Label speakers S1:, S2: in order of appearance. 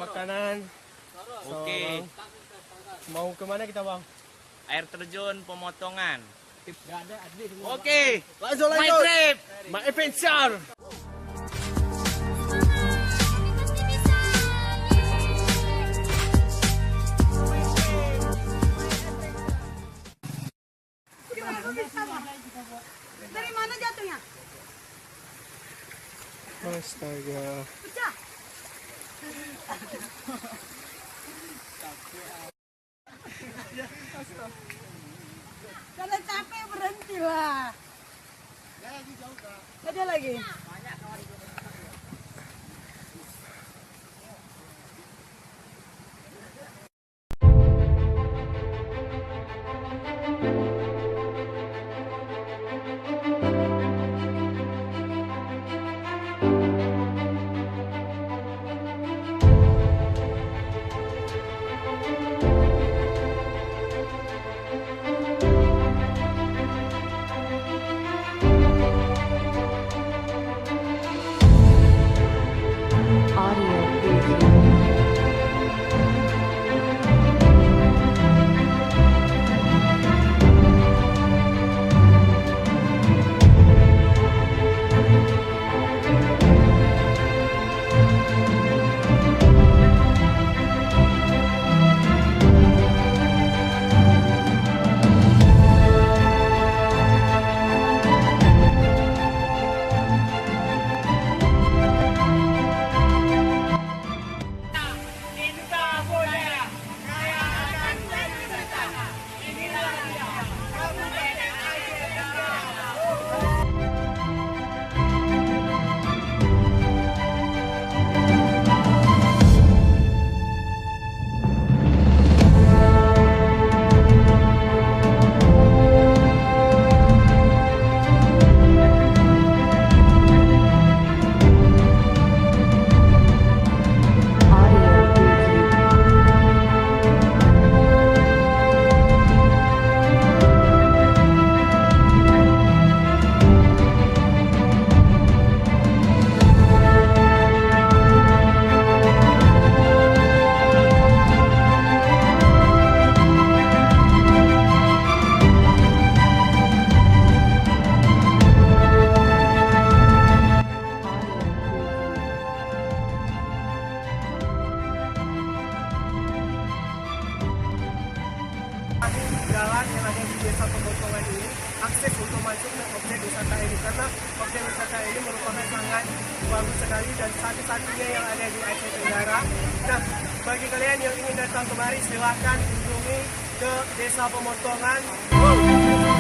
S1: makanan.
S2: Oke.
S1: Mau kemana kita bang?
S2: Air terjun pemotongan.
S1: Gak ada,
S2: Oke.
S1: Langsung
S2: My trip.
S1: My adventure.
S3: Dari mana jatuhnya?
S1: Astaga.
S3: Pecah. Kalau capek berhenti lah. Ada lagi.
S1: Jalan yang ada di Desa Pemotongan ini akses untuk masuk ke objek wisata ini karena objek wisata ini merupakan sangat bagus sekali dan satu-satunya yang ada di Aceh Tenggara. Nah, bagi kalian yang ingin datang kemari silahkan kunjungi ke Desa Pemotongan.